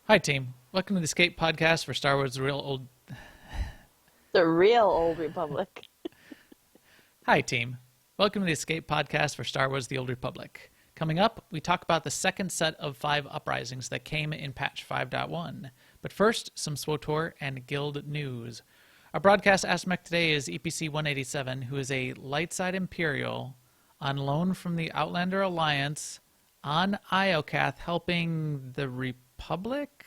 Hi, team. Welcome to the Escape Podcast for Star Wars: The Real Old. The real old Republic. Hi, team. Welcome to the Escape Podcast for Star Wars: The Old Republic. Coming up, we talk about the second set of 5 Uprisings that came in patch 5.1. But first, some SWTOR and Guild news. Our broadcast aspect today is EPC 187, who is a Lightside Imperial on loan from the Outlander Alliance on Iocath, helping the Republic.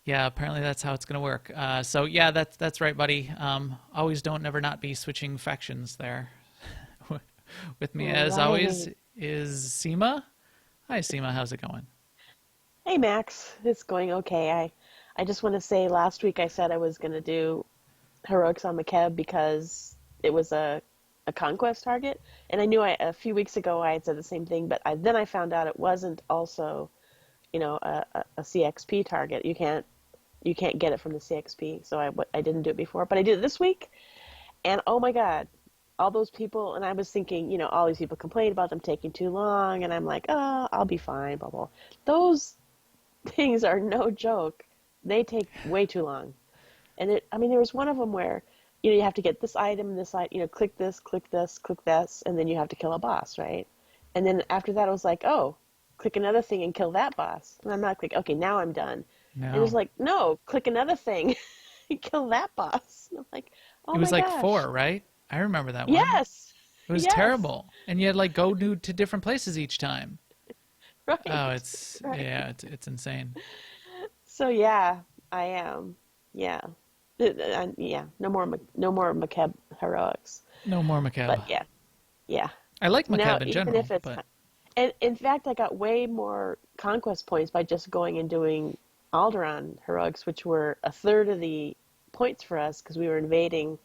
Yeah, apparently that's how it's going to work. So yeah, that's right, buddy. Always don't never not be switching factions there. With me as always Right. is Seema. Hi, Seema. How's it going? Hey Max, it's going okay. I just want to say last week I said I was going to do heroics on McKeb because it was a conquest target, and I knew a few weeks ago I had said the same thing, but then I found out it wasn't also, a CXP target. You can't get it from the CXP, so I didn't do it before, but I did it this week, and oh my God, all those people, and I was thinking, all these people complain about them taking too long, and I'm like, oh, I'll be fine, blah, blah. Those things are no joke. They take way too long. And I mean, there was one of them where, you have to get this item, click this, click this, click this, and then you have to kill a boss, right? And then after that, I was like, oh, click another thing and kill that boss. And I'm not like, okay, now I'm done. And it was No, like, no, click another thing and kill that boss. And I'm like, it oh was my like gosh. 4, right? I remember that one. Yes. It was Yes. terrible, and you had like go to different places each time. Oh, Right. it's Right. yeah, it's insane. So yeah, I am. Yeah. Yeah. No more McKeb heroics. No more But Macab. yeah. Yeah. I like Now, Macab in even general, if it's, but and in fact, I got way more conquest points by just going and doing Alderaan heroics, which were a third of the points for us because we were invading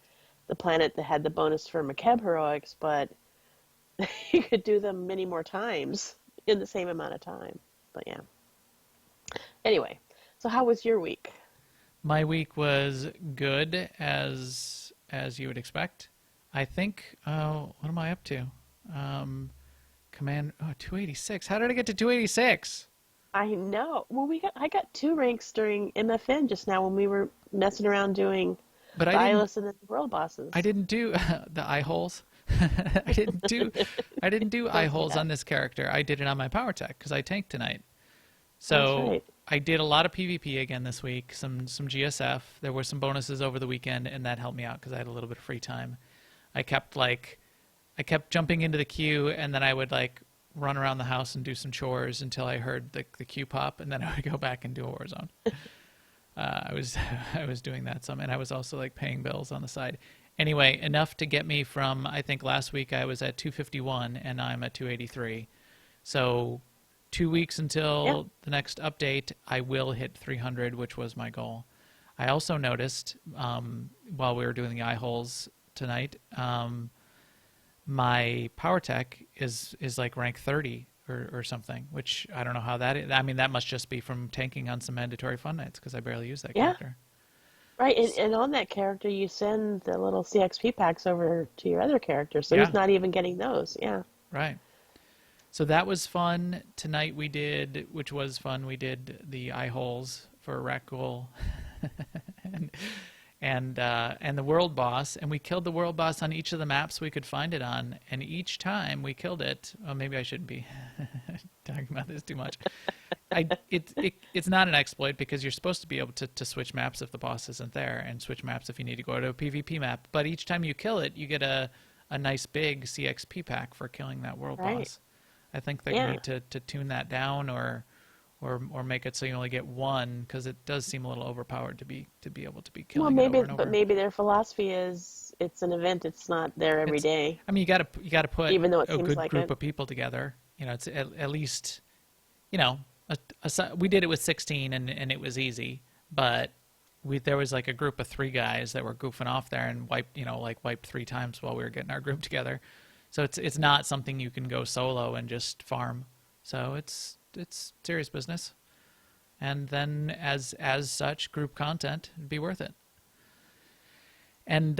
the planet that had the bonus for McKeb heroics, but you could do them many more times in the same amount of time. But yeah. Anyway, so how was your week? my week was good as you would expect. I think. Oh, what am I up to? Um, Command 286. How did I get to 286? I know. Well, I got 2 ranks during MFN just now when we were messing around doing But the Eyeless and then the world I bosses. didn't do the eye holes. I didn't do I didn't do eye Don't say holes that. on this character. I did it on my power tech because I tanked tonight. Oh, that's So right. I did a lot of PvP again this week. Some GSF. There were some bonuses over the weekend, and that helped me out because I had a little bit of free time. I kept like I kept jumping into the queue, and then I would like run around the house and do some chores until I heard the queue pop, and then I would go back and do a Warzone. I was I was doing that some, and I was also like paying bills on the side. Anyway, enough to get me from, I think last week I was at 251 and I'm at 283. So 2 weeks Yeah. until the next update, I will hit 300, which was my goal. I also noticed while we were doing the eye holes tonight, my power tech is like rank 30 or something, which I don't know how that is. I mean, that must just be from tanking on some mandatory fun nights because I barely use that Yeah. character. Right. And on that character, you send the little CXP packs over to your other character, so he's Yeah, not even getting those. Yeah. right. So that was fun. Tonight we did, which was fun, we did the eye holes for Rakghoul and and the world boss, and we killed the world boss on each of the maps we could find it on, and each time we killed it. Oh, maybe I shouldn't be talking about this too much. It's not an exploit because you're supposed to be able to switch maps if the boss isn't there, and switch maps if you need to go to a PvP map. But each time you kill it, you get a nice big CXP pack for killing that world Right. boss. I think they Yeah. need to tune that down or make it so you only get one because it does seem a little overpowered to be able to be Well, killing it over maybe, and but over. maybe their philosophy is it's an event. It's not there every It's day, I mean you gotta put even though it a seems good like group it. of people together. It's at least you know we did it with 16 and it was easy, but there was like a group of 3 guys that were goofing off there and wiped 3 times while we were getting our group together. So it's not something you can go solo and just farm. So it's serious business. And then as such, group content would be worth it. And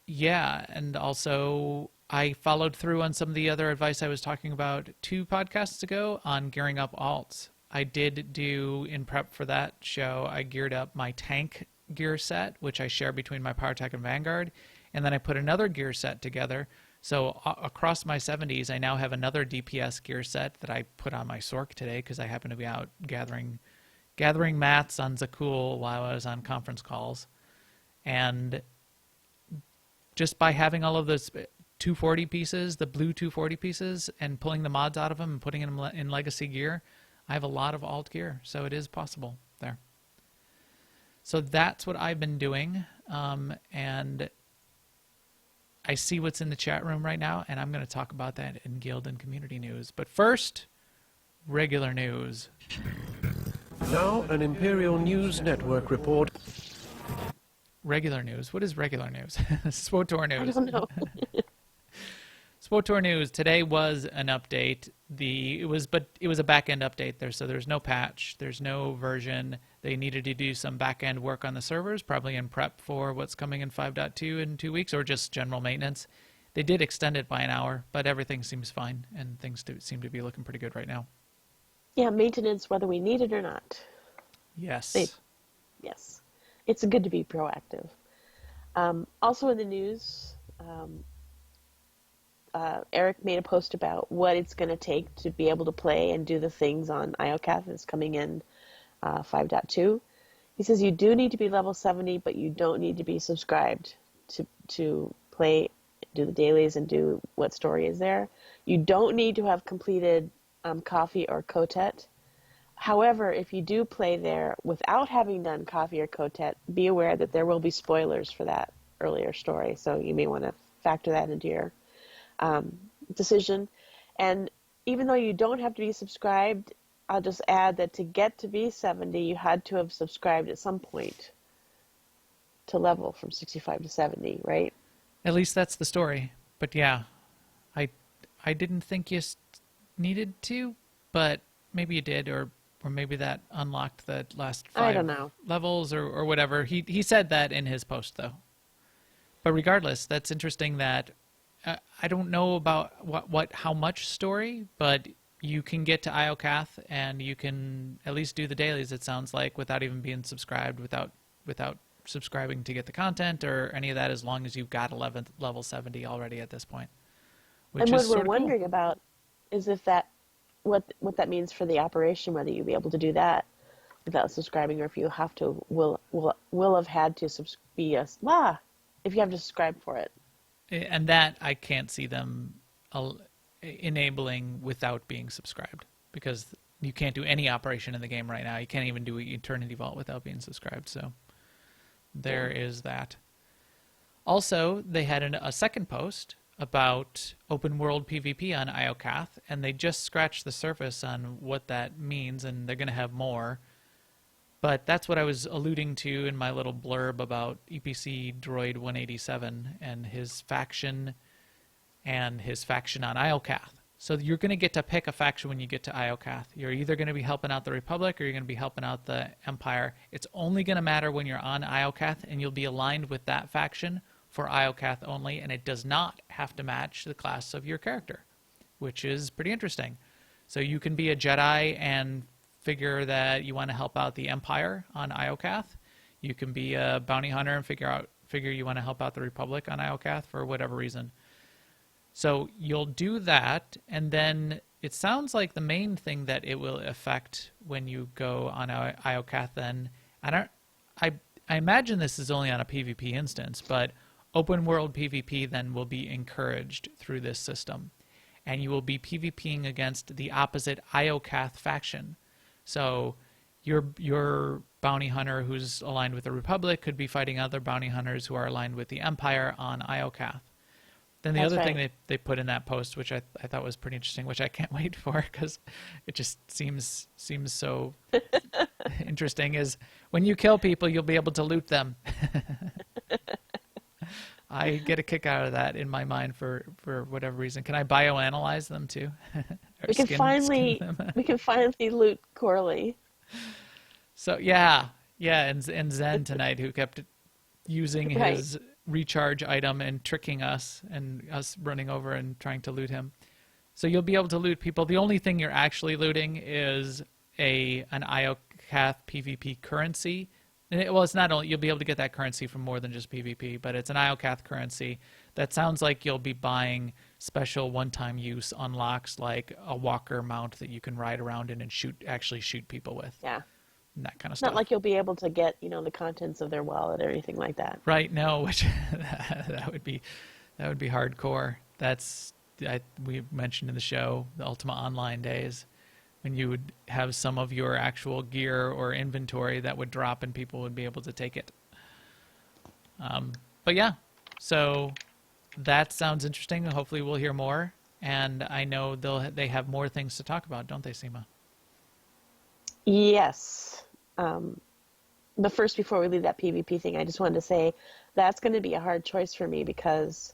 yeah, and also I followed through on some of the other advice I was talking about 2 podcasts ago on gearing up alts. I did do, in prep for that show, I geared up my tank gear set, which I share between my PowerTech and Vanguard, and then I put another gear set together. So across my 70s, I now have another DPS gear set that I put on my Sork today because I happen to be out gathering mats on Zakul while I was on conference calls. And just by having all of those 240 pieces, the blue 240 pieces, and pulling the mods out of them and putting them in legacy gear, I have a lot of alt gear. So it is possible there. So that's what I've been doing. And I see what's in the chat room right now, and I'm going to talk about that in guild and community news. But first, regular news. Now, an Imperial News Network report. Regular news. What is regular news? SWTOR news. I don't know. SWTOR news. Today was an update. It was a back-end update there, so there's no patch. There's no version. They needed to do some back-end work on the servers, probably in prep for what's coming in 5.2 in 2 weeks, or just general maintenance. They did extend it by an hour, but everything seems fine, and things seem to be looking pretty good right now. Yeah, maintenance, whether we need it or not. Yes. Yes. It's good to be proactive. Also in the news, Eric made a post about what it's going to take to be able to play and do the things on IOCATH that's coming in 5.2. He says you do need to be level 70, but you don't need to be subscribed to play, do the dailies, and do what story is there. You don't need to have completed Coffee or Kotet. However, if you do play there without having done Coffee or Kotet, be aware that there will be spoilers for that earlier story, so you may want to factor that into your decision. And even though you don't have to be subscribed, I'll just add that to get to be 70, you had to have subscribed at some point to level from 65 to 70, right? At least that's the story. But yeah, I didn't think you needed to, but maybe you did, or maybe that unlocked the last 5 I don't know. levels or whatever. He said that in his post, though. But regardless, that's interesting that I don't know about how much story, but you can get to IOCATH and you can at least do the dailies, it sounds like, without even being subscribed, without subscribing to get the content or any of that, as long as you've got level 70 already at this point. And what we're wondering about is if that what that means for the operation, whether you'll be able to do that without subscribing, or if you have to will have had to if you have to subscribe for it. And that I can't see them enabling without being subscribed, because you can't do any operation in the game right now. You can't even do Eternity Vault without being subscribed. So there is that. Also, they had a second post about open world PvP on IOCATH, and they just scratched the surface on what that means, and they're going to have more. But that's what I was alluding to in my little blurb about EPC Droid 187 and his faction on IOCATH. So you're going to get to pick a faction when you get to IOCATH. You're either going to be helping out the Republic or you're going to be helping out the Empire. It's only going to matter when you're on IOCATH, and you'll be aligned with that faction for IOCATH only, and it does not have to match the class of your character, which is pretty interesting. So you can be a Jedi and figure that you want to help out the Empire on IOCATH. You can be a bounty hunter and figure you want to help out the Republic on IOCATH for whatever reason. So you'll do that, and then it sounds like the main thing that it will affect when you go on IOCATH then, I imagine this is only on a PvP instance, but open world PvP then will be encouraged through this system, and you will be PvPing against the opposite IOCATH faction. So your bounty hunter who's aligned with the Republic could be fighting other bounty hunters who are aligned with the Empire on IOCATH. Then the other thing they put in that post, which I thought was pretty interesting, which I can't wait for because it just seems so interesting, is when you kill people, you'll be able to loot them. I get a kick out of that in my mind for whatever reason. Can I bioanalyze them too? We can finally loot Corley. So yeah, and Zen tonight, who kept using recharge item and tricking us and us running over and trying to loot him. So you'll be able to loot people. The only thing you're actually looting is an IOCath PvP currency. And it's not only you'll be able to get that currency from more than just PvP, but it's an IOCath currency that sounds like you'll be buying special one-time use unlocks, like a walker mount that you can ride around in and actually shoot people with. Yeah. And that kind of It's stuff. not like you'll be able to get, the contents of their wallet or anything like that. Right? No, which that would be hardcore. We mentioned in the show the Ultima Online days, when you would have some of your actual gear or inventory that would drop and people would be able to take it. But yeah, so that sounds interesting. Hopefully we'll hear more. And I know they have more things to talk about, don't they, Seema? Yes. But first, before we leave that PvP thing, I just wanted to say that's going to be a hard choice for me because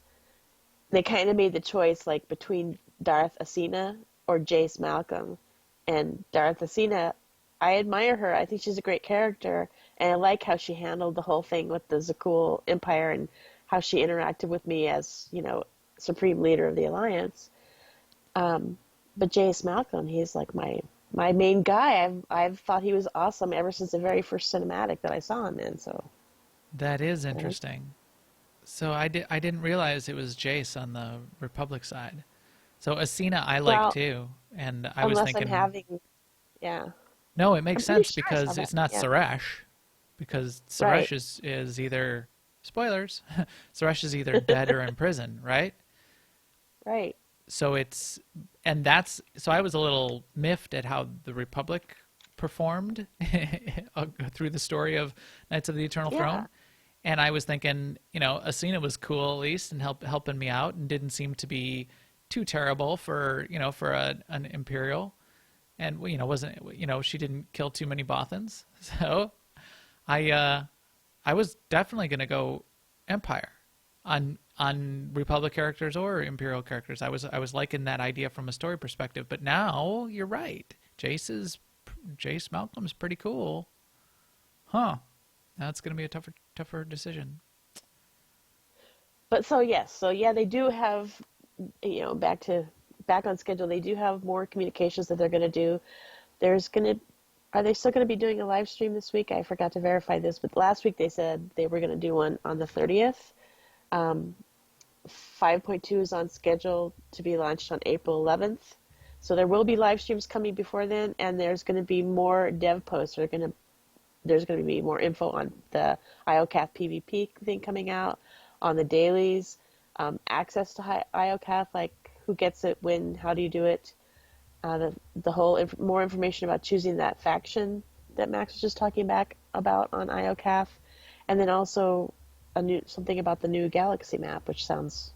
they kind of made the choice like between Darth Asina or Jace Malcolm. And Darth Asina, I admire her. I think she's a great character, and I like how she handled the whole thing with the Zakul Empire and how she interacted with me as, supreme leader of the Alliance. But Jace Malcolm, he's like my main guy. I've thought he was awesome ever since the very first cinematic that I saw him in. So that is interesting. So I didn't realize it was Jace on the Republic side. So Asina I like too, and I was thinking. Yeah. No, it makes sense because it's not yeah. Suresh, because Suresh is either spoilers. Suresh is either dead or in prison, right? Right. So so I was a little miffed at how the Republic performed through the story of Knights of the Eternal Throne. And I was thinking, Asina was cool at least and helping me out and didn't seem to be too terrible for an Imperial, and wasn't she didn't kill too many Bothans. So I was definitely going to go Empire on Republic characters or Imperial characters. I was liking that idea from a story perspective, but now you're right. Jace Malcolm's pretty cool, huh? Now it's going to be a tougher decision. But they do have, back on schedule. They do have more communications that they're going to do. Are they still going to be doing a live stream this week? I forgot to verify this, but last week they said they were going to do one on the 30th. 5.2 is on schedule to be launched on April 11th. So there will be live streams coming before then, and there's going to be more dev posts. There's going to be more info on the IOCath PvP thing coming out, on the dailies, access to IOCath, like who gets it, when, how do you do it, the whole more information about choosing that faction that Max was just talking about on IOCath, and then also something about the new galaxy map, which sounds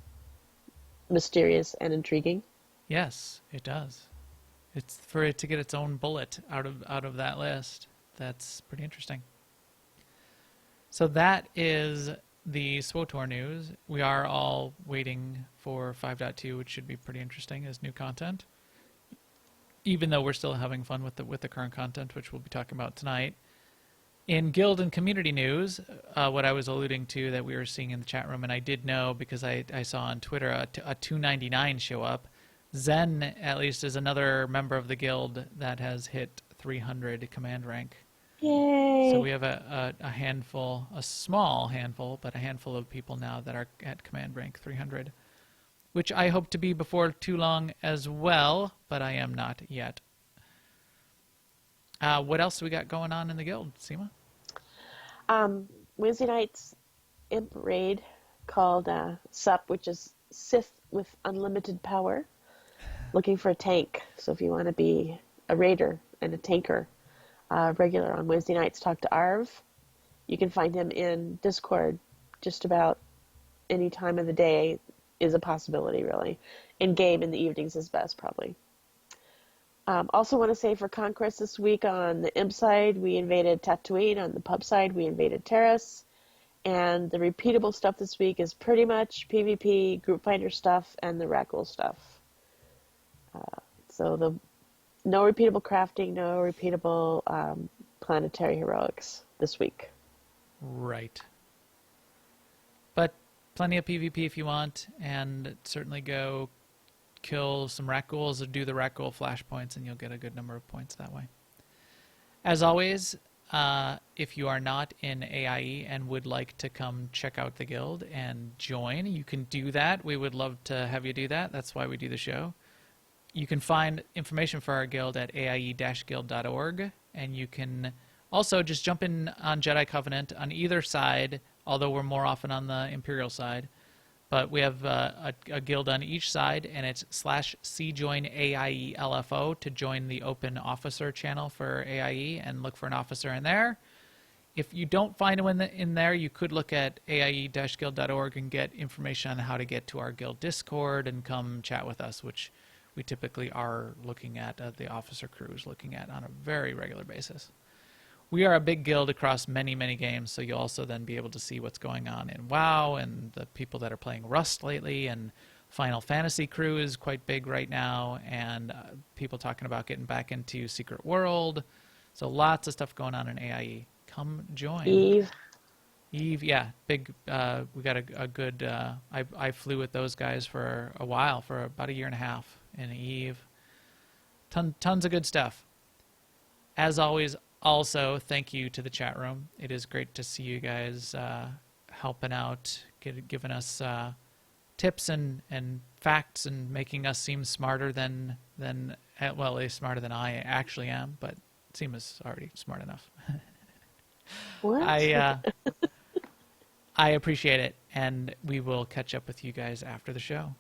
mysterious and intriguing. Yes, it does. It's for it to get its own bullet out of that list. That's pretty interesting. So that is the SWTOR news. We are all waiting for 5.2, which should be pretty interesting as new content. Even though we're still having fun with the current content, which we'll be talking about tonight. In guild and community news, what I was alluding to that we were seeing in the chat room, and I did know because I saw on Twitter a 299 show up. Zen, at least, is another member of the guild that has hit 300 command rank. Yay! So we have a handful, a small handful, but a handful of people now that are at command rank 300, which I hope to be before too long as well, but I am not yet. What else do we got going on in the guild, Seema? Wednesday night's imp raid called SUP, which is Sith with Unlimited Power, looking for a tank. So if you want to be a raider and a tanker, regular on Wednesday nights, talk to Arv. You can find him in Discord. Just about any time of the day is a possibility, really. In game in the evenings is best, probably. Also want to say for Conquest this week, on the imp side, we invaded Tatooine. On the pub side, we invaded Terrace. And the repeatable stuff this week is pretty much PvP, group finder stuff, and the Rackle stuff. So no repeatable crafting, no repeatable planetary heroics this week. Right. But plenty of PvP if you want, and certainly go kill some rat ghouls or do the rat ghoul flashpoints, and you'll get a good number of points that way. As always, if you are not in AIE and would like to come check out the guild and join, you can do that. We would love to have you do that. That's why we do the show. You can find information for our guild at aie-guild.org, and you can also just jump in on Jedi Covenant on either side, although we're more often on the Imperial side. But we have a guild on each side, and it's /cjoinaIELFO to join the open officer channel for AIE and look for an officer in there. If you don't find one in there, you could look at aie-guild.org and get information on how to get to our guild Discord and come chat with us, which we typically are looking at, the officer crew is looking at on a very regular basis. We are a big guild across many, many games, so you'll also then be able to see what's going on in WoW and the people that are playing Rust lately, and Final Fantasy crew is quite big right now, and people talking about getting back into Secret World. So lots of stuff going on in AIE. Come join. Eve, yeah, big. We got a good. I flew with those guys for a while, for about a year and a half in Eve. Tons of good stuff. As always, also, thank you to the chat room. It is great to see you guys helping out, giving us tips and facts and making us seem smarter than well, at least smarter than I actually am, but Seem is already smart enough. What? I appreciate it, and we will catch up with you guys after the show.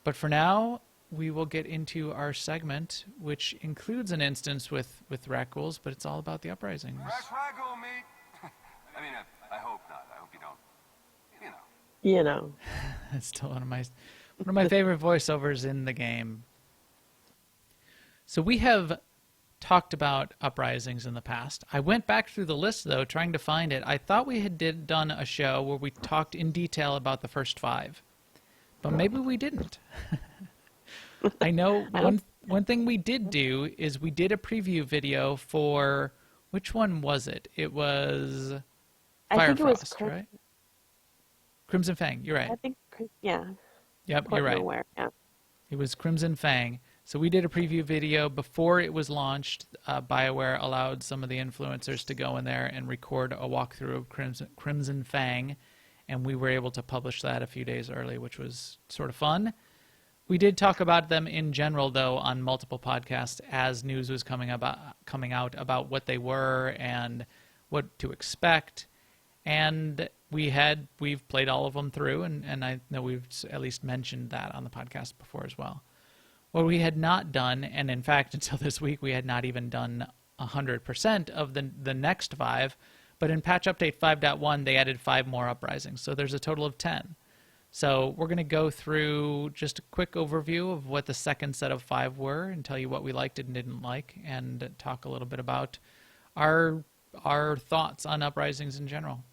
But for now, we will get into our segment, which includes an instance with rat ghouls, but it's all about the Uprisings. Fresh ragu, mate. I mean, I hope not. I hope you don't. You know. You know. It's still one of my favorite voiceovers in the game. So we have talked about Uprisings in the past. I went back through the list, though, trying to find it. I thought we had done a show where we talked in detail about the first 5, but maybe we didn't. I know one thing we did do is we did a preview video for, which one was it? It was Firefrost, right? Crimson Fang, you're right. I think, yeah. Yep, you're right. Nowhere. Yeah. It was Crimson Fang. So we did a preview video before it was launched. BioWare allowed some of the influencers to go in there and record a walkthrough of Crimson Fang, and we were able to publish that a few days early, which was sort of fun. We did talk about them in general, though, on multiple podcasts as news was coming out about what they were and what to expect. And we've played all of them through, and I know we've at least mentioned that on the podcast before as well. What we had not done, and in fact until this week we had not even done 100% of the next 5, but in patch update 5.1 they added 5 more Uprisings, so there's a total of 10. So we're going to go through just a quick overview of what the second set of 5 were and tell you what we liked and didn't like, and talk a little bit about our thoughts on Uprisings in general.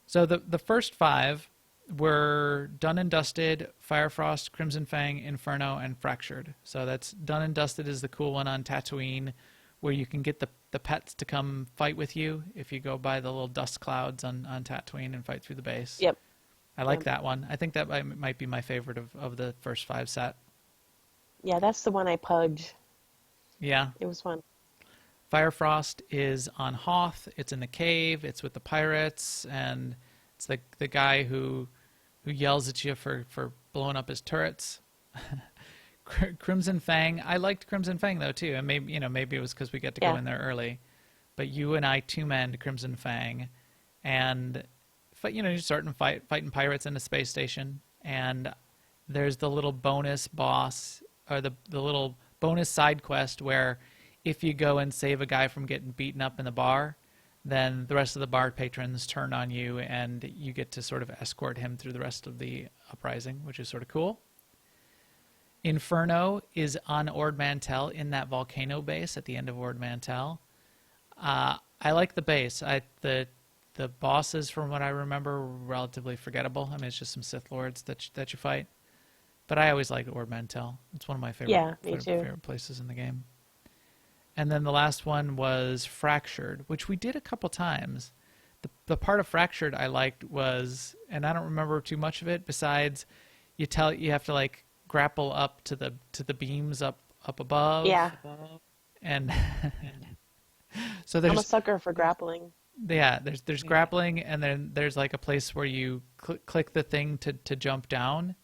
So the first 5 were Done and Dusted, Firefrost, Crimson Fang, Inferno, and Fractured. So that's Done and Dusted is the cool one on Tatooine, where you can get the pets to come fight with you if you go by the little dust clouds on Tatooine and fight through the base. Yep. I like that one. I think that might be my favorite of the first 5 set. Yeah, that's the one I pugged. Yeah. It was fun. Firefrost is on Hoth. It's in the cave. It's with the pirates, and it's the guy who yells at you for blowing up his turrets. Crimson Fang. I liked Crimson Fang though too, and maybe it was because we get to go in there early. But you and I 2-manned Crimson Fang, and you start fighting pirates in a space station, and there's the little bonus boss or the little bonus side quest where if you go and save a guy from getting beaten up in the bar, then the rest of the bar patrons turn on you, and you get to sort of escort him through the rest of the Uprising, which is sort of cool. Inferno is on Ord Mantell in that volcano base at the end of Ord Mantell. I like the base. The bosses, from what I remember, are relatively forgettable. I mean, it's just some Sith Lords that you fight. But I always liked Ord Mantell. It's one of my favorite places in the game. And then the last one was Fractured, which we did a couple times. The part of Fractured I liked was, and I don't remember too much of it besides you have to like grapple up to the beams up above. Yeah, And so I'm a there's sucker for grappling. there's grappling, and then there's like a place where you click the thing to jump down.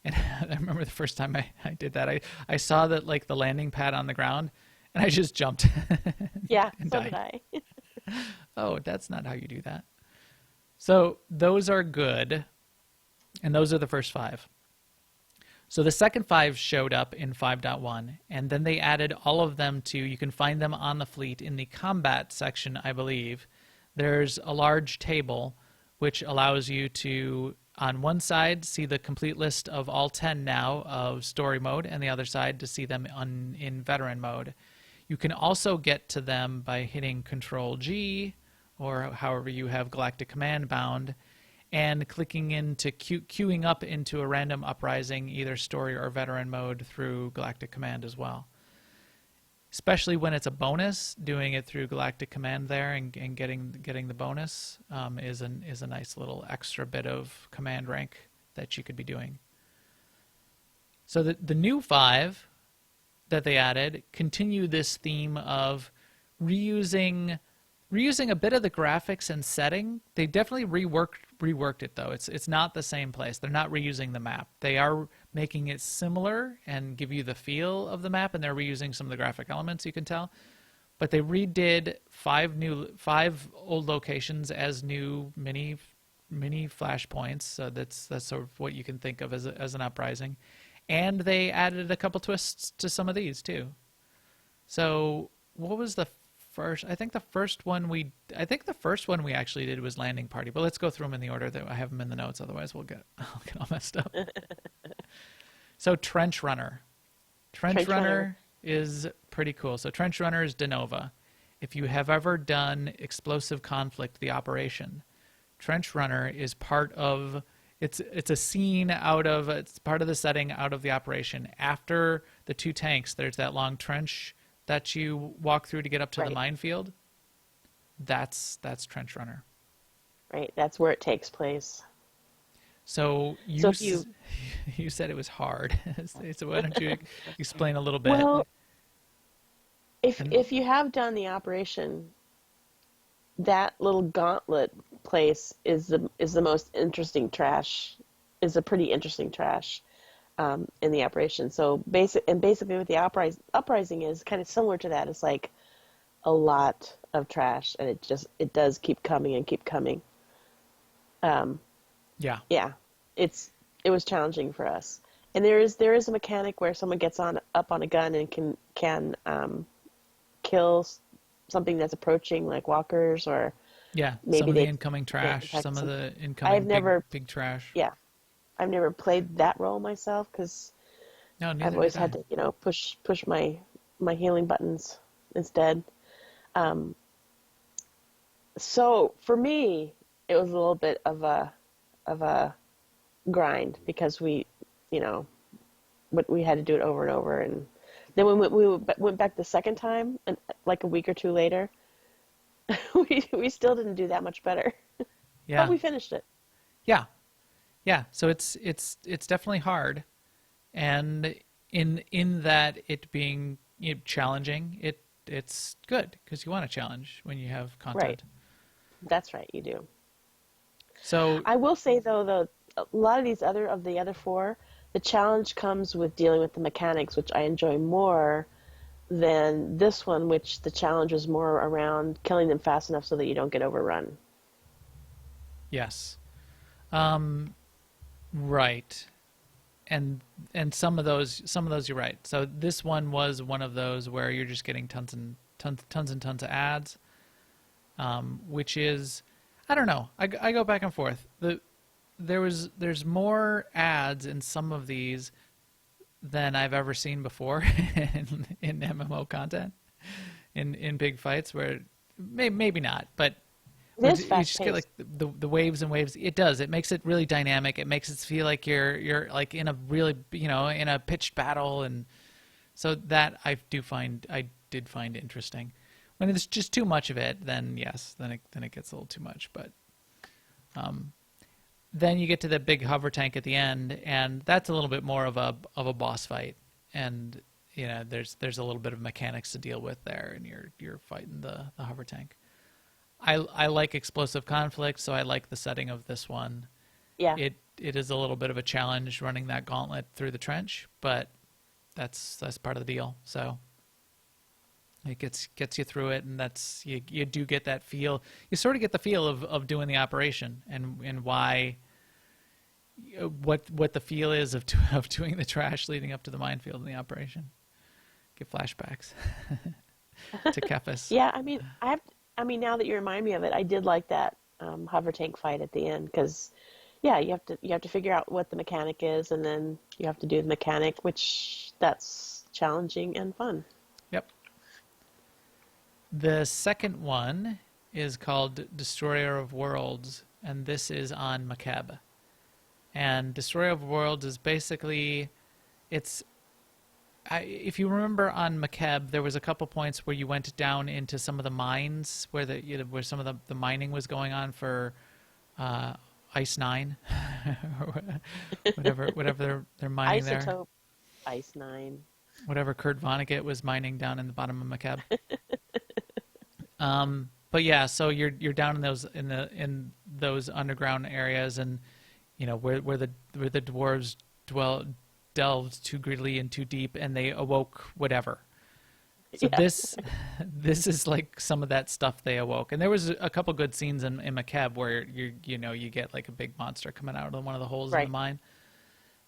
And I remember the first time I did that, I saw that like the landing pad on the ground, and I just jumped. Yeah, and so died. did I. Oh, that's not how you do that. So those are good, and those are the first 5. So the second 5 showed up in 5.1, and then they added all of them to, you can find them on the fleet in the combat section, I believe. There's a large table which allows you to, on one side, see the complete list of all 10 now of story mode, and the other side to see them in veteran mode. You can also get to them by hitting Control G, or however you have Galactic Command bound, and clicking into queuing up into a random uprising, either story or veteran mode, through Galactic Command as well. Especially when it's a bonus, doing it through Galactic Command there and getting the bonus is a nice little extra bit of command rank that you could be doing. So the new 5 that they added continue this theme of reusing a bit of the graphics and setting. They definitely reworked it though. It's not the same place. They're not reusing the map. They are making it similar and give you the feel of the map, and they're reusing some of the graphic elements, you can tell. But they redid 5 old locations as new mini flashpoints. So that's sort of what you can think of as an uprising. And they added a couple twists to some of these too. So what was the first? I think the first one we actually did was Landing Party. But let's go through them in the order that I have them in the notes. Otherwise, I'll get all messed up. So Trench Runner. Trench Runner is pretty cool. So Trench Runner is DeNova. If you have ever done Explosive Conflict, the operation, Trench Runner is part of. It's a scene it's part of the setting out of the operation. After the 2 tanks, there's that long trench that you walk through to get up to the minefield. That's Trench Runner. Right, that's where it takes place. So you said it was hard. So why don't you explain a little bit? Well, if you have done the operation, that little gauntlet place is the most interesting trash. Is a pretty interesting trash in the operation. So basically, what the uprising is kind of similar to that. It's like a lot of trash, and it does keep coming and keep coming. Yeah. It was challenging for us, and there is a mechanic where someone gets up on a gun and can kill something that's approaching, like walkers, or maybe some of the incoming trash, some of the incoming big trash. Yeah, I've never played that role myself because I've always had to push my healing buttons instead. So for me, it was a little bit of a grind because we had to do it over and over, and then when we went back the second time, and like a week or 2 later, we still didn't do that much better. Yeah, but we finished it. Yeah. So it's definitely hard, and in that it being challenging, it's good because you want a challenge when you have content. Right. That's right, you do. So I will say though, a lot of the other 4, the challenge comes with dealing with the mechanics, which I enjoy more than this one, which the challenge is more around killing them fast enough so that you don't get overrun. Yes. Right. And some of those you're right. So this one was one of those where you're just getting tons and tons of ads, which is, I don't know. I go back and forth. There's more ads in some of these than I've ever seen before in MMO content, in big fights where maybe not, but you just get like the waves and waves. It does. It makes it really dynamic. It makes it feel like you're like in a really in a pitched battle, and so that I did find interesting. When it's just too much of it, then yes, then it gets a little too much. But then you get to the big hover tank at the end, and that's a little bit more of a boss fight. And there's a little bit of mechanics to deal with there, and you're fighting the hover tank. I like explosive conflict, so I like the setting of this one. Yeah. It is a little bit of a challenge running that gauntlet through the trench, but that's part of the deal. So it gets you through it, and that's you do get that feel. You sort of get the feel of doing the operation and why what the feel is of doing the trash leading up to the minefield in the operation. Get flashbacks to Kefis. Yeah, I mean, now that you remind me of it, I did like that hover tank fight at the end because, yeah, you have to figure out what the mechanic is, and then you have to do the mechanic, which that's challenging and fun. Yep. The second one is called Destroyer of Worlds, and this is on Makeb. And Destroyer of Worlds is basically, if you remember on Makeb, there was a couple points where you went down into some of the mines where some of the mining was going on for Ice 9, whatever they're mining there. Isotope Ice 9. Whatever Kurt Vonnegut was mining down in the bottom of Makeb. But yeah, so you're down in those underground areas, and where the dwarves delved too greedily and too deep, and they awoke whatever. So Yeah. this is like some of that stuff they awoke, and there was a couple good scenes in Makeb where you get like a big monster coming out of one of the holes in the mine.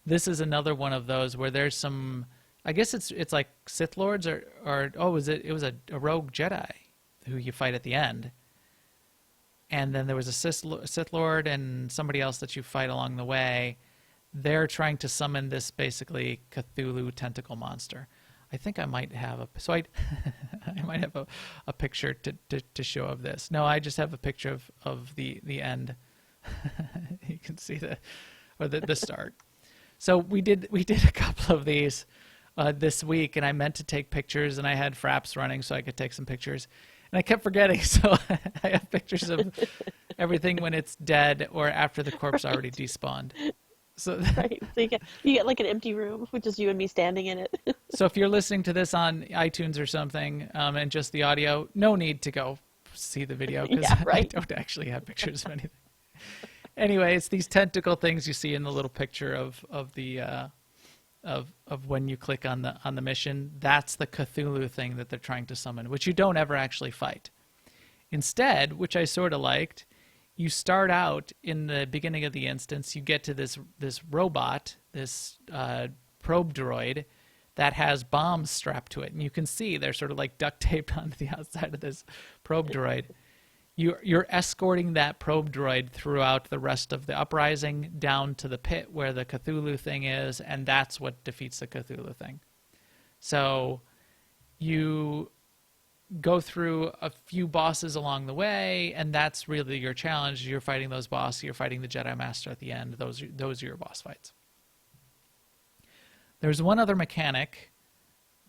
This is another one of those where there's some. I guess it's like Sith Lords or it was a rogue Jedi who you fight at the end, and then there was a Sith Lord and somebody else that you fight along the way. They're trying to summon this basically Cthulhu tentacle monster. I think I might have I might have a picture to show of this. No, I just have a picture of the end. You can see the start. So we did a couple of these this week, and I meant to take pictures, and I had Fraps running so I could take some pictures, and I kept forgetting. So I have pictures of everything when it's dead or after the corpse already despawned. So Right. So you get like an empty room, which is you and me standing in it. So if you're listening to this on iTunes or something, and just the audio, no need to go see the video because Yeah, right. I don't actually have pictures of anything. Anyway, it's these tentacle things you see in the little picture of when you click on the mission. That's the Cthulhu thing that they're trying to summon, which you don't ever actually fight. Instead, which I sort of liked, you start out in the beginning of the instance, you get to this robot, this probe droid that has bombs strapped to it. And you can see they're sort of like duct taped onto the outside of this probe droid. You're escorting that probe droid throughout the rest of the Uprising down to the pit where the Cthulhu thing is, and that's what defeats the Cthulhu thing. So you go through a few bosses along the way, and that's really your challenge. You're fighting those bosses. You're fighting the Jedi Master at the end. Those are your boss fights. There's one other mechanic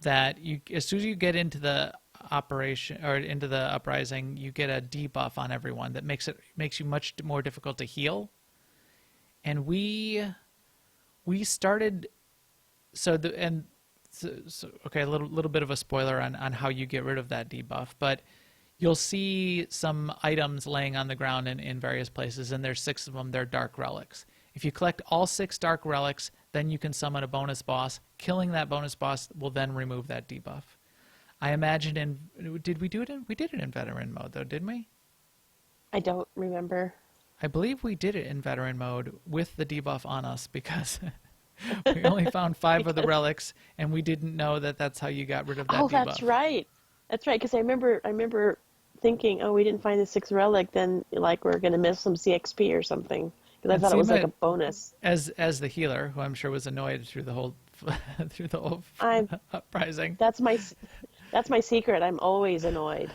that as soon as you get into the operation or into the Uprising, you get a debuff on everyone that makes you much more difficult to heal. And we started okay, a little bit of a spoiler on how you get rid of that debuff, but you'll see some items laying on the ground in various places, and there's 6 of them. They're dark relics. If you collect all 6 dark relics, then you can summon a bonus boss. Killing that bonus boss will then remove that debuff. I imagine did we do it we did it in veteran mode though, didn't we? I don't remember. I believe we did it in veteran mode with the debuff on us because we only found 5 of the relics, and we didn't know that that's how you got rid of that debuff. Oh, that's right. That's right. Because I remember thinking, oh, we didn't find the 6th relic, then like we're gonna miss some CXP or something. Because I thought it was like a bonus. As the healer, who I'm sure was annoyed through the whole Uprising. That's my secret. I'm always annoyed.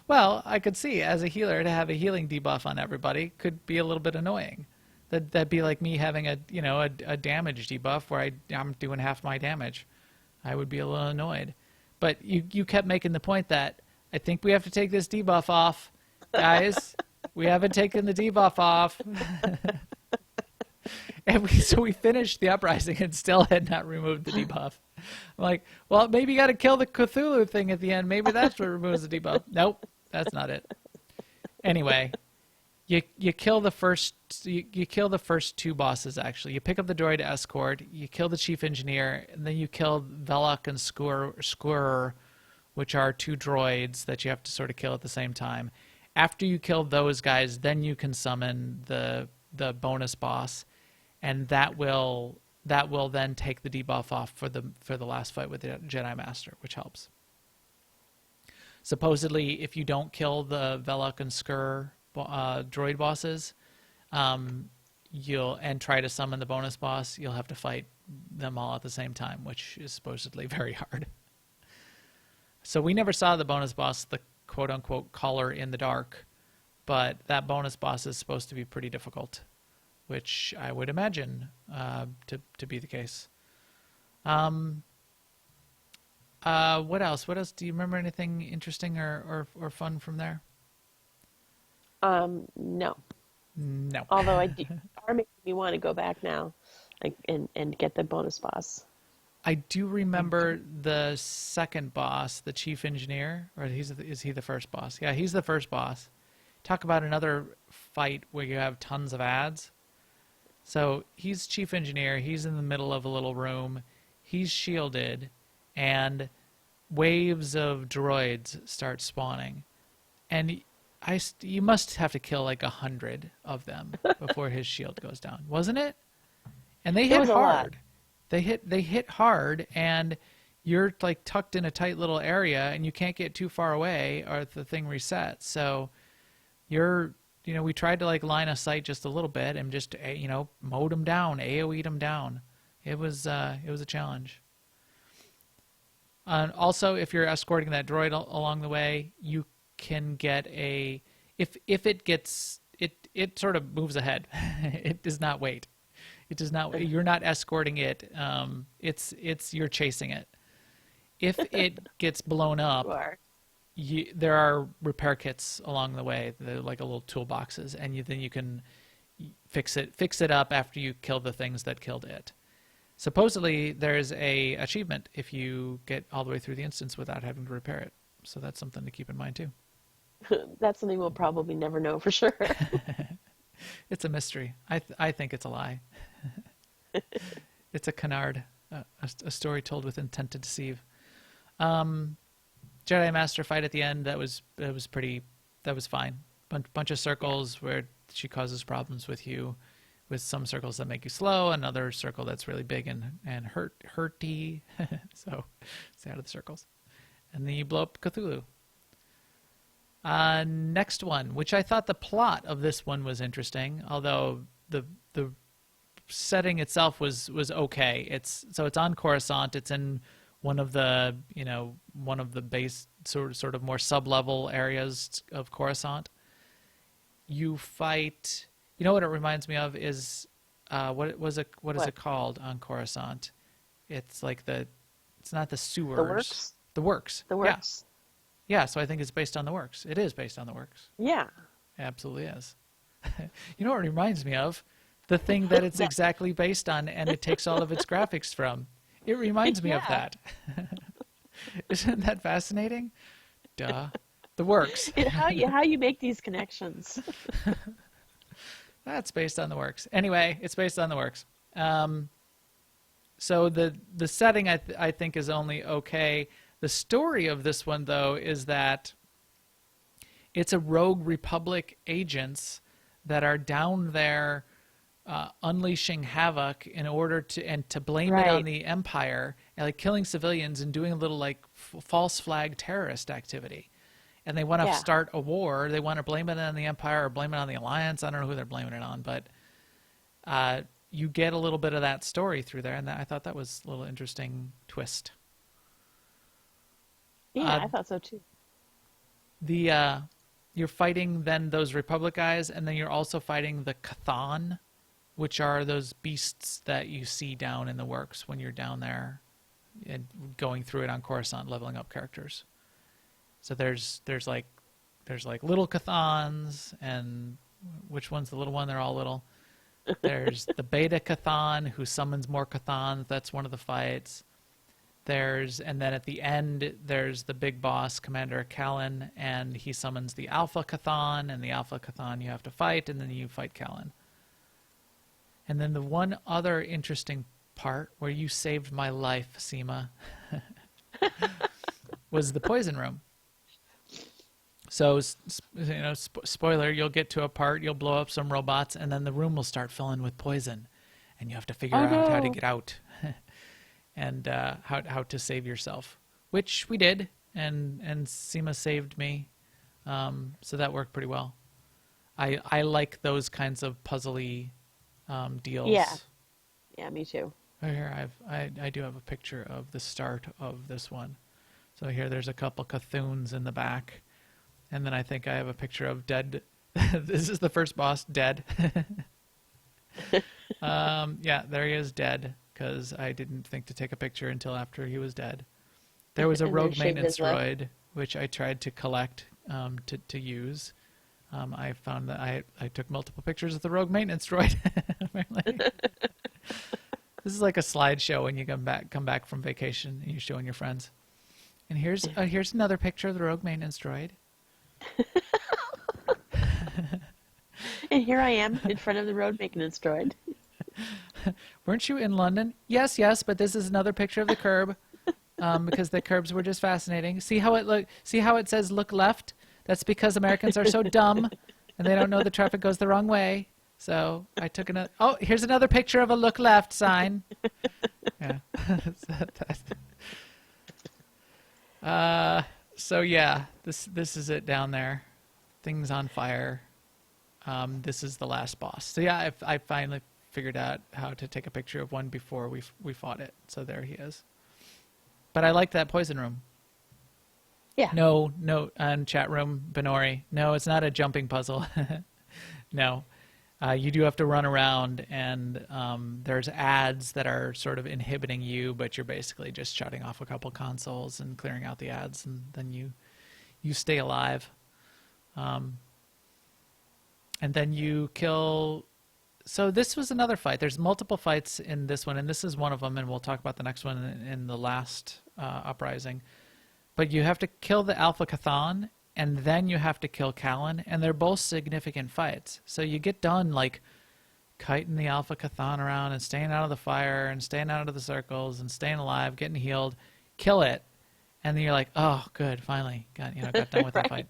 Well, I could see as a healer to have a healing debuff on everybody could be a little bit annoying. That'd be like me having a damage debuff where I'm doing half my damage. I would be a little annoyed. But you kept making the point that I think we have to take this debuff off, guys. We haven't taken the debuff off. And so we finished the Uprising and still had not removed the debuff. I'm like, well, maybe you got to kill the Cthulhu thing at the end. Maybe that's what removes the debuff. Nope, that's not it. Anyway, you kill the first you kill the first two bosses. Actually, you pick up the droid escort, you kill the chief engineer, and then you kill Velok and Squirror, which are two droids that you have to sort of kill at the same time. After you kill those guys, then you can summon the bonus boss, and that will then take the debuff off for the last fight with the Jedi Master, which helps. Supposedly, if you don't kill the Velok and Skur droid bosses, and try to summon the bonus boss, you'll have to fight them all at the same time, which is supposedly very hard. So we never saw the bonus boss, the quote-unquote caller in the dark, but that bonus boss is supposed to be pretty difficult, which I would imagine to be the case. What else? What else? Do you remember anything interesting or fun from there? No. No. Although are making me want to go back now, and get the bonus boss. I do remember the second boss, the chief engineer, or is he the first boss? Yeah, he's the first boss. Talk about another fight where you have tons of ads. So he's chief engineer. He's in the middle of a little room. He's shielded, and waves of droids start spawning. And you must have to kill like 100 of them before his shield goes down, wasn't it? And they hit hard. They hit hard, and you're like tucked in a tight little area, and you can't get too far away, or the thing resets. So we tried to like line of sight just a little bit and just mowed them down, AoE'd them down. It was a challenge. Also, if you're escorting that droid along the way, you can get if it sort of moves ahead. It does not wait. It does not. You're not escorting it. You're chasing it. If it gets blown up, there are repair kits along the way. They're like a little toolboxes, and then you can fix it up after you kill the things that killed it. Supposedly, there's a achievement if you get all the way through the instance without having to repair it. So that's something to keep in mind too. That's something we'll probably never know for sure. It's a mystery. I think it's a lie. It's a canard, a story told with intent to deceive. Jedi Master fight at the end, that was fine. Bunch of circles where she causes problems with you, with some circles that make you slow, another circle that's really big and hurty. So stay out of the circles. And then you blow up Cthulhu. Next one, which I thought the plot of this one was interesting, although the setting itself was okay. It's on Coruscant. It's in one of the base sort of more sub-level areas of Coruscant. You fight. You know what it reminds me of is what is it called on Coruscant? It's like it's not the sewers. The works. The works. The works. Yeah, so I think it's based on the works. It is based on the works. Yeah. It absolutely is. You know what it reminds me of? The thing that it's exactly based on, and it takes all of its graphics from. It reminds me of that. Isn't that fascinating? Duh. The works. How you make these connections. That's based on the works. Anyway, it's based on the works. So the setting I think is only okay. The story of this one, though, is that it's a rogue Republic agents that are down there unleashing havoc in order to blame it on the Empire, and like killing civilians and doing a little like false flag terrorist activity. And they want to start a war. They want to blame it on the Empire or blame it on the Alliance. I don't know who they're blaming it on, but you get a little bit of that story through there, and I thought that was a little interesting twist. Yeah, I thought so too. You're fighting then those Republic guys, and then you're also fighting the Cathan, which are those beasts that you see down in the works when you're down there and going through it on Coruscant, leveling up characters. So there's like little Cathons, and which one's the little one? They're all little. There's the Beta Cathon who summons more Cathons. That's one of the fights. And then at the end, there's the big boss, Commander Callan, and he summons the Alpha Cathon, and the Alpha Cathon you have to fight, and then you fight Callan. And then the one other interesting part where you saved my life, Seema, was the poison room. So, spoiler, you'll get to a part, you'll blow up some robots, and then the room will start filling with poison, and you have to figure out how to get out. And how to save yourself, which we did, and Seema saved me, so that worked pretty well. I like those kinds of puzzly deals. Yeah, me too. Right here, I do have a picture of the start of this one. So here, there's a couple Cthulhu's in the back, and then I think I have a picture of dead. This is the first boss, dead. Yeah, there he is, dead. Because I didn't think to take a picture until after he was dead. There was a rogue maintenance droid, which I tried to collect to use. I found that I took multiple pictures of the rogue maintenance droid. This is like a slideshow when you come back from vacation and you're showing your friends. And here's another picture of the rogue maintenance droid. And here I am in front of the road maintenance droid. Weren't you in London? Yes, but this is another picture of the curb, because the curbs were just fascinating. See how it says look left? That's because Americans are so dumb and they don't know the traffic goes the wrong way. So I took another. Oh, here's another picture of a look left sign. Yeah. So yeah, this is it down there. Things on fire. This is the last boss. So yeah, I finally figured out how to take a picture of one before we fought it. So there he is. But I like that poison room. Yeah. No, on chat room, Benori. No, it's not a jumping puzzle. No. You do have to run around, and there's ads that are sort of inhibiting you, but you're basically just shutting off a couple consoles and clearing out the ads, and then you stay alive. And then you kill. So this was another fight. There's multiple fights in this one, and this is one of them, and we'll talk about the next one in the last Uprising. But you have to kill the Alpha Cathon, and then you have to kill Callan, and they're both significant fights. So you get done, like, kiting the Alpha Cathon around and staying out of the fire and staying out of the circles and staying alive, getting healed, kill it, and then you're like, oh, good, finally, got done with Right. the fight.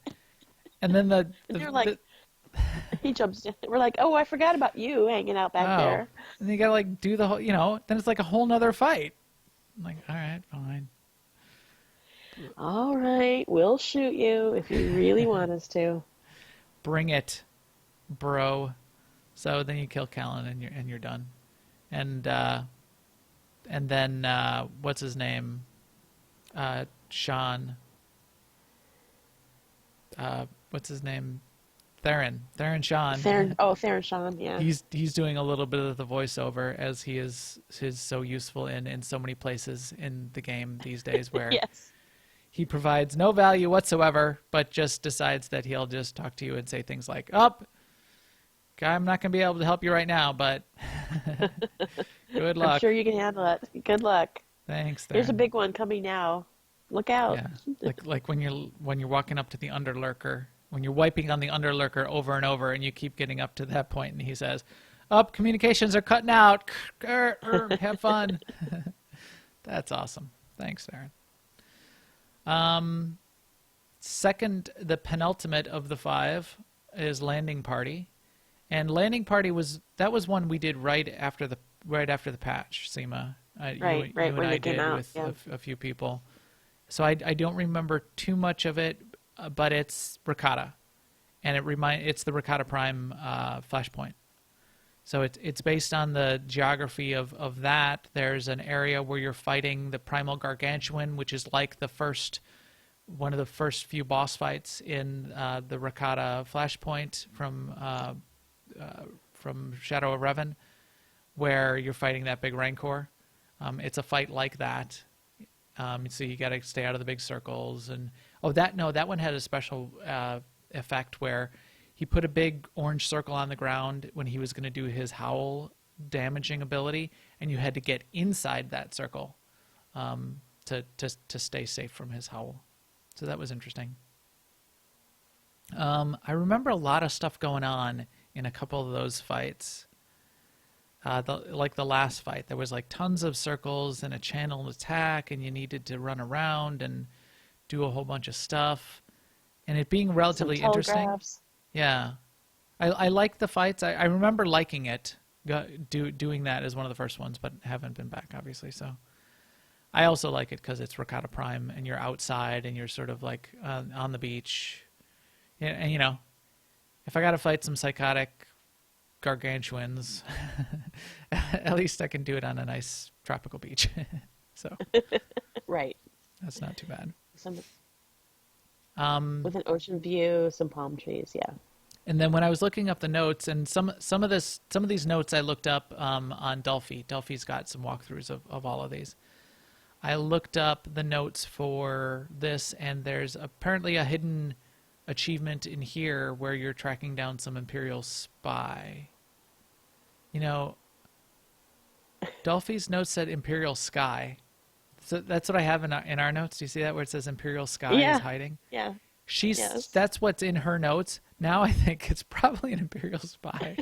And then You're like, he jumps in. We're like, oh, I forgot about you hanging out back there. And you gotta like do the whole, then it's like a whole nother fight. I'm like, all right, fine. All right, we'll shoot you if you really want us to. Bring it, bro. So then you kill Callan and you're done. And then what's his name? Sean. What's his name? Theron Sean. Theron Sean, yeah. He's doing a little bit of the voiceover, as he is so useful in so many places in the game these days, where Yes. he provides no value whatsoever, but just decides that he'll just talk to you and say things like, I'm not going to be able to help you right now, but good luck. I'm sure you can handle it. Good luck. Thanks, There's a Theron. big one coming now. Look out. Yeah, like when you're walking up to the Underlurker, when you're wiping on the Underlurker over and over, and you keep getting up to that point, and he says, communications are cutting out. Have fun. That's awesome. Thanks, Theron. Second, the penultimate of the 5 is Landing Party, and Landing Party was one we did right after the patch. Seema, Right, you and when I it came did out, with yeah. a few people. So I don't remember too much of it, but it's Rakata, and it's the Rakata Prime flashpoint. So it's based on the geography of that. There's an area where you're fighting the Primal Gargantuan, which is like one of the first few boss fights in the Rakata flashpoint from Shadow of Revan, where you're fighting that big Rancor. It's a fight like that. So you got to stay out of the big circles. And that one had a special effect where he put a big orange circle on the ground when he was going to do his howl damaging ability, and you had to get inside that circle to stay safe from his howl. So that was interesting. I remember a lot of stuff going on in a couple of those fights. Like the last fight, there was like tons of circles and a channel attack, and you needed to run around and do a whole bunch of stuff, and it being relatively interesting. Telegraphs. Yeah, I like the fights. I remember liking it, doing that as one of the first ones, but haven't been back obviously. So I also like it because it's Ricotta Prime, and you're outside, and you're sort of like on the beach, and you know, if I got to fight some psychotic gargantuans, at least I can do it on a nice tropical beach. So Right. that's not too bad. With an ocean view, some palm trees, yeah. And then when I was looking up the notes, and some of these notes I looked up on Delphi. Delphi's got some walkthroughs of all of these. I looked up the notes for this, and there's apparently a hidden achievement in here where you're tracking down some Imperial spy. You know, Delphi's notes said Imperial Sky. So that's what I have in our notes. Do you see that where it says Imperial Sky is hiding? Yeah. That's what's in her notes. Now I think it's probably an Imperial spy.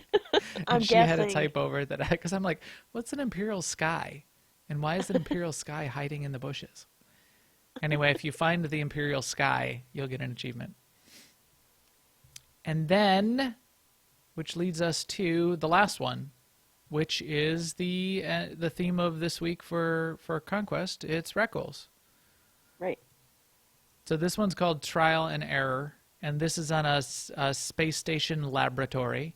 I'm she had a guessing. type over that because I'm like, what's an Imperial Sky? And why is an Imperial Sky hiding in the bushes? Anyway, if you find the Imperial Sky, you'll get an achievement. And then, which leads us to the last one, which is the theme of this week for Conquest. It's rec rolls. Right. So this one's called Trial and Error, and this is on a space station laboratory.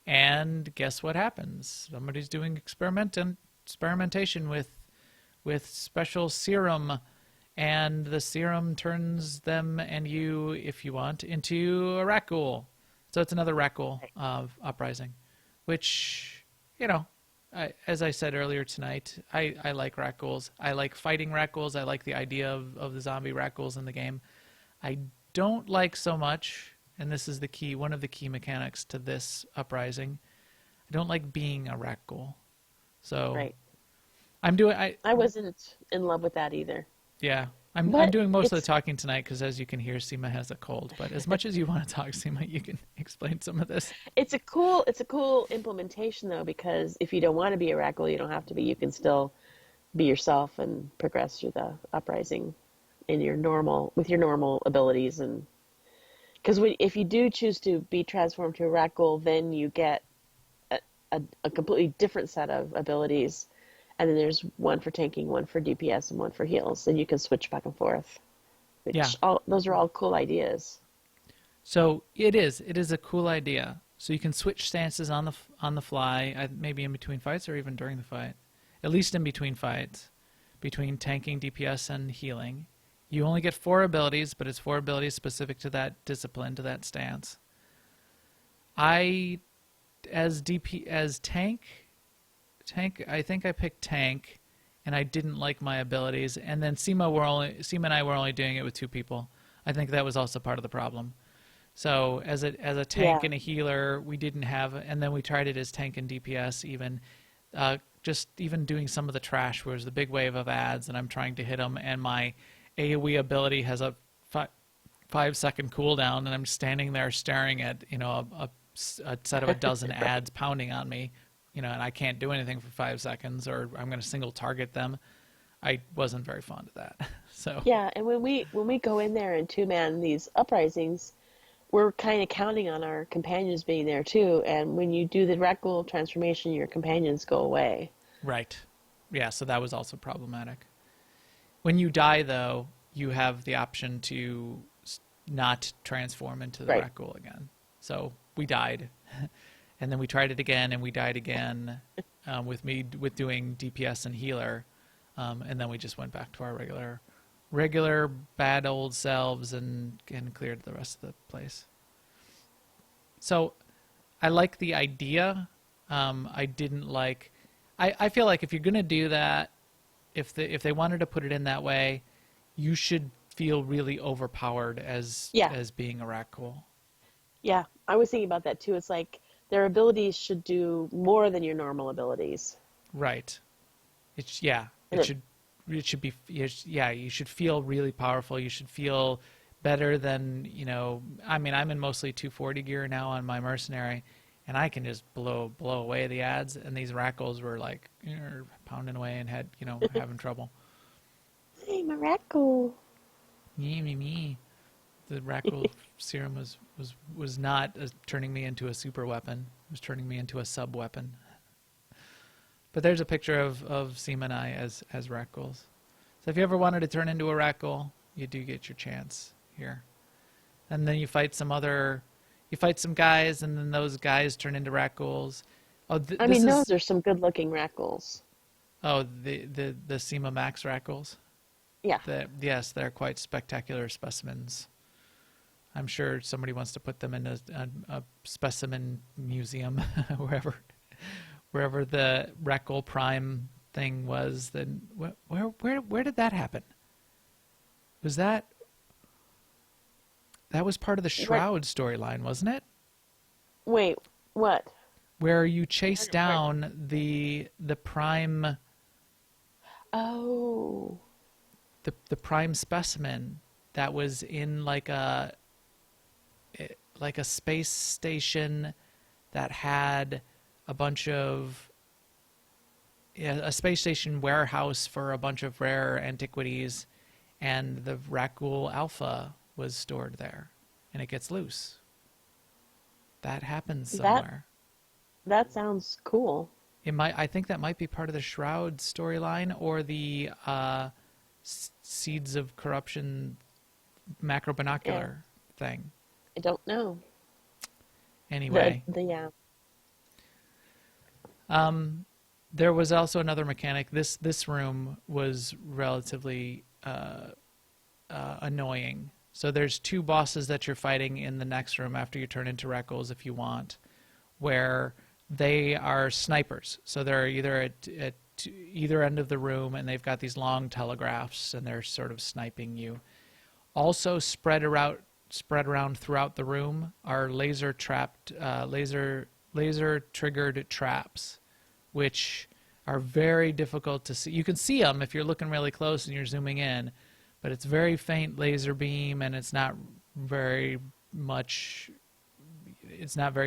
And guess what happens? Somebody's doing experimentation with special serum, and the serum turns them and you, if you want, into a rat ghoul. So it's another rat ghoul of Uprising, which, you know, as I said earlier tonight, I like rat ghouls. I like fighting rat ghouls. I like the idea of the zombie rat ghouls in the game. I don't like so much, and this is one of the key mechanics to this Uprising, I don't like being a rat ghoul. So Right. I wasn't in love with that either. Yeah. I'm But doing most of the it's- talking tonight because, as you can hear, Seema has a cold. But as much as you want to talk, Seema, you can explain some of this. It's a cool implementation though, because if you don't want to be a rat ghoul, you don't have to be. You can still be yourself and progress through the Uprising with your normal abilities. And because if you do choose to be transformed to a rat ghoul, then you get a completely different set of abilities. And then there's one for tanking, one for DPS, and one for heals, and you can switch back and forth. Those are all cool ideas. So it is a cool idea. So you can switch stances on the fly, maybe in between fights or even during the fight. At least in between fights, between tanking, DPS, and healing. You only get 4 abilities, but it's 4 abilities specific to that discipline, to that stance. As tank, I think I picked tank, and I didn't like my abilities. And then Seema and I were only doing it with 2 people. I think that was also part of the problem. So as a tank and a healer, we didn't have, and then we tried it as tank and DPS even. Just even doing some of the trash, where there's the big wave of ads, and I'm trying to hit them, and my AoE ability has a 5-second cooldown, and I'm standing there staring at a set of a dozen ads pounding on me. And I can't do anything for 5 seconds, or I'm going to single target them. I wasn't very fond of that. So Yeah, and when we go in there and 2-man these Uprisings, we're kind of counting on our companions being there too. And when you do the rat ghoul transformation, your companions go away. Right. Yeah, so that was also problematic. When you die, though, you have the option to not transform into the rat ghoul again. So we died. And then we tried it again, and we died again with doing DPS and healer. And then we just went back to our regular bad old selves and cleared the rest of the place. So I like the idea. I didn't like... I feel like if you're going to do that, if they wanted to put it in that way, you should feel really overpowered Yeah, as being a raccoon. yeah. I was thinking about that too. It's like their abilities should do more than your normal abilities. Right. Yeah. And it, It should be. Yeah. You should feel really powerful. You should feel better than I mean, I'm in mostly 240 gear now on my mercenary, and I can just blow away the ads. And these raccoons were like pounding away and had having trouble. hey, Morocco. Me. The raccoon serum was not turning me into a super weapon. It was turning me into a sub weapon. But there's a picture of Seema and I as raccoons. So if you ever wanted to turn into a raccoon, you do get your chance here. And then you fight some guys, and then those guys turn into raccoons. Oh, I mean, those are some good-looking raccoons. Oh, the Seema Max raccoons. Yeah. Yes, they're quite spectacular specimens. I'm sure somebody wants to put them in a specimen museum, wherever the Raccoon Prime thing was. Then where did that happen? Was that was part of the Shroud storyline, wasn't it? Wait, what? Where you chase down the Prime, Oh, the Prime specimen that was in like a space station that had a bunch of a space station warehouse for a bunch of rare antiquities, and the Raccoon Alpha was stored there, and it gets loose. That happens somewhere. that sounds cool. I think that might be part of the Shroud storyline, or the Seeds of Corruption macro binocular thing. I don't know. Anyway, there was also another mechanic. This room was relatively annoying. So there's two bosses that you're fighting in the next room after you turn into raccoons, if you want, where they are snipers. So they're either at either end of the room, and they've got these long telegraphs, and they're sort of sniping you. Also spread around throughout the room are laser triggered traps, which are very difficult to see. You can see them if you're looking really close and you're zooming in, but it's very faint laser beam, and it's not very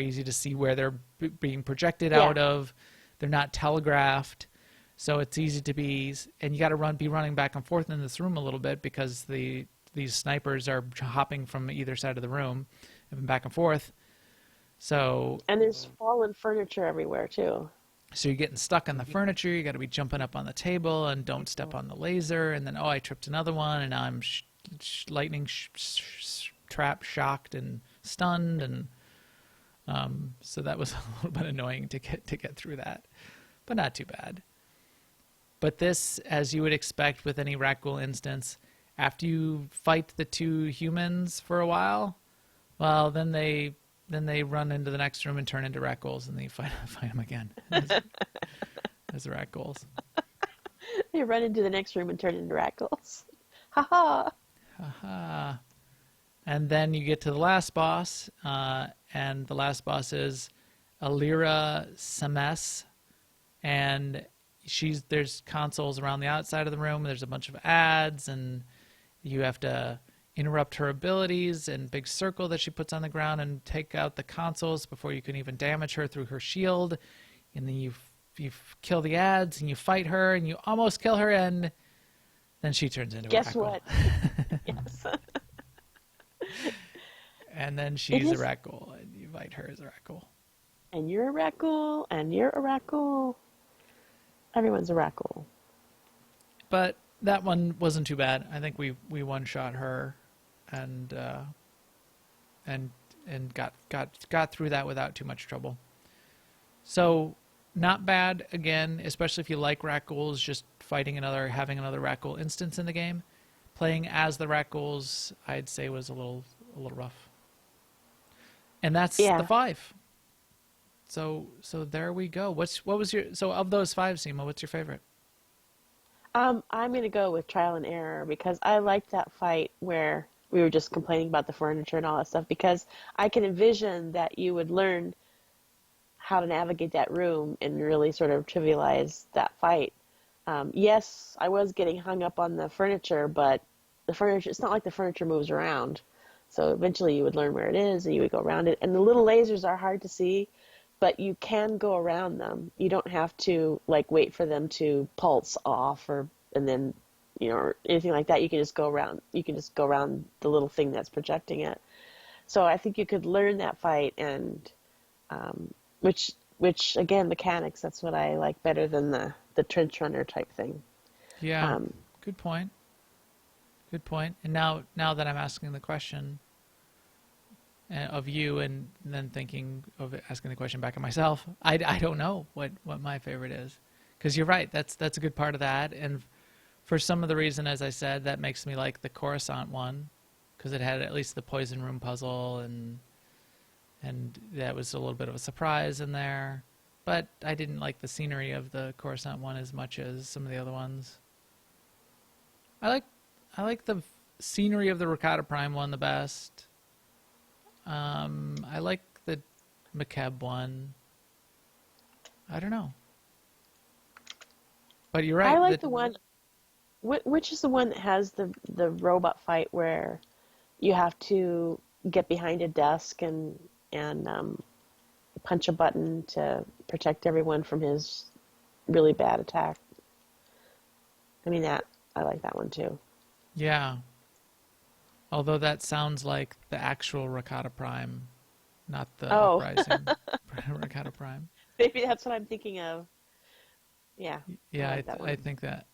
easy to see where they're being projected out of. They're not telegraphed, so it's easy to and you got to be running back and forth in this room a little bit, because these snipers are hopping from either side of the room and back and forth. So, and there's fallen furniture everywhere too. So you're getting stuck on the furniture. You got to be jumping up on the table, and don't step on the laser. And then, I tripped another one, and now I'm lightning trap shocked and stunned, and so that was a little bit annoying to get through that, but not too bad. But this, as you would expect with any Raccoon instance, after you fight the two humans for a while, well, then they run into the next room and turn into raccoons, and then you fight them again as raccoons. They run into the next room and turn into raccoons. Ha ha. Ha ha. And then you get to the last boss, and the last boss is Alira Semes, and there's consoles around the outside of the room. There's a bunch of ads, and you have to interrupt her abilities and big circle that she puts on the ground and take out the consoles before you can even damage her through her shield. And then you kill the ads, and you fight her, and you almost kill her, and then she turns into a Guess raccoon. what? Yes. And then she's a raccoon, and you fight her as a raccoon. And you're a raccoon, and you're a raccoon. Everyone's a raccoon. But that one wasn't too bad. I think we one-shot her, and got through that without too much trouble. So not bad, again, especially if you like raccoons, just having another raccoon instance in the game. Playing as the raccoons, I'd say, was a little rough. And that's the 5. So there we go. What was your, so of those 5, Seema, what's your favorite? I'm gonna go with trial and error because I liked that fight where we were just complaining about the furniture and all that stuff because I can envision that you would learn how to navigate that room and really sort of trivialize that fight. Yes, I was getting hung up on the furniture, but the furniture, it's not like the furniture moves around. So eventually you would learn where it is and you would go around it. And the little lasers are hard to see, but you can go around them. You don't have to like wait for them to pulse off and then, or anything like that. You can just go around. You can just go around the little thing that's projecting it. So I think you could learn that fight and, which again, mechanics, that's what I like better than the trench runner type thing. Yeah, good point. Good point. And now that I'm asking the question of you and then thinking of asking the question back at myself, I don't know what my favorite is. Because you're right, that's a good part of that. And for some of the reason, as I said, that makes me like the Coruscant one, because it had at least the poison room puzzle, and that was a little bit of a surprise in there. But I didn't like the scenery of the Coruscant one as much as some of the other ones. I like the scenery of the Ricotta Prime one the best. I like the McKeb one. I don't know. But you're right. I like the one, which is the one that has the robot fight where you have to get behind a desk and punch a button to protect everyone from his really bad attack. I mean, I like that one too. Yeah. Although that sounds like the actual Ricotta Prime, not the Uprising Ricotta Prime. Maybe that's what I'm thinking of. Yeah. Yeah, I like that one. I think that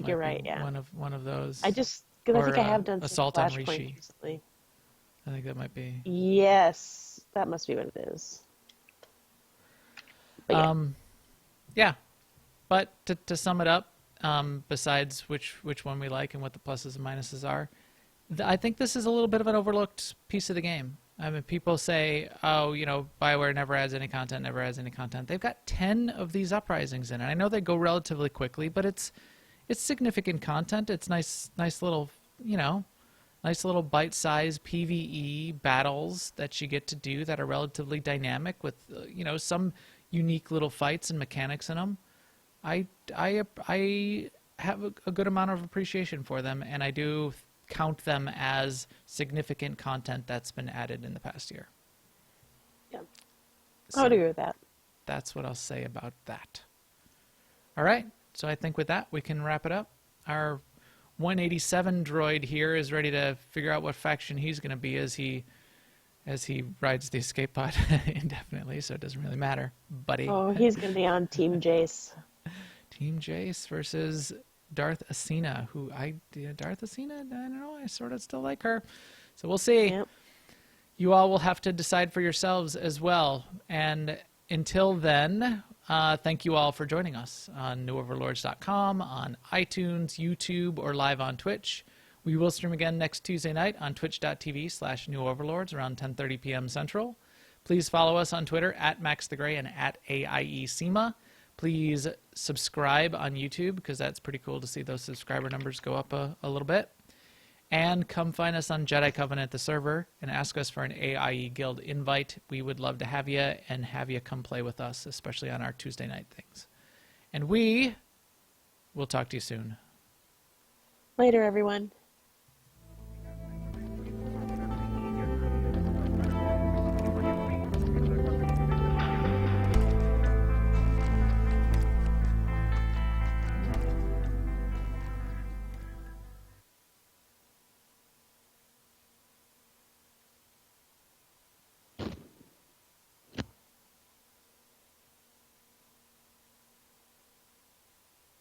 you're might right. be Yeah. one of those. Because I think I have done some Assault on Flashpoint Rishi. recently. I think that might be. Yes, that must be what it is. But yeah. Yeah. But to sum it up, besides which one we like and what the pluses and minuses are, I think this is a little bit of an overlooked piece of the game. I mean, people say, oh, BioWare never adds any content. They've got 10 of these Uprisings in it. I know they go relatively quickly, but it's significant content. It's nice little, nice little bite-sized PvE battles that you get to do that are relatively dynamic with, some unique little fights and mechanics in them. I have a good amount of appreciation for them, and I do count them as significant content that's been added in the past year. Yeah. So I would agree with that. that's what I'll say about that. All right. So I think with that, we can wrap it up. Our 187 droid here is ready to figure out what faction he's going to be as he rides the escape pod indefinitely, so it doesn't really matter, buddy. Oh, he's going to be on Team Jace. Team Jace versus Darth Asina, Darth Asina, I don't know, I sort of still like her. So we'll see. Yep. You all will have to decide for yourselves as well. And until then, thank you all for joining us on newoverlords.com, on iTunes, YouTube, or live on Twitch. We will stream again next Tuesday night on twitch.tv/newoverlords around 10:30 p.m. Central. Please follow us on Twitter at MaxTheGray and at AIESEMA. Please subscribe on YouTube because that's pretty cool to see those subscriber numbers go up a little bit. And come find us on Jedi Covenant, the server, and ask us for an AIE Guild invite. We would love to have you and have you come play with us, especially on our Tuesday night things. And we will talk to you soon. Later, everyone.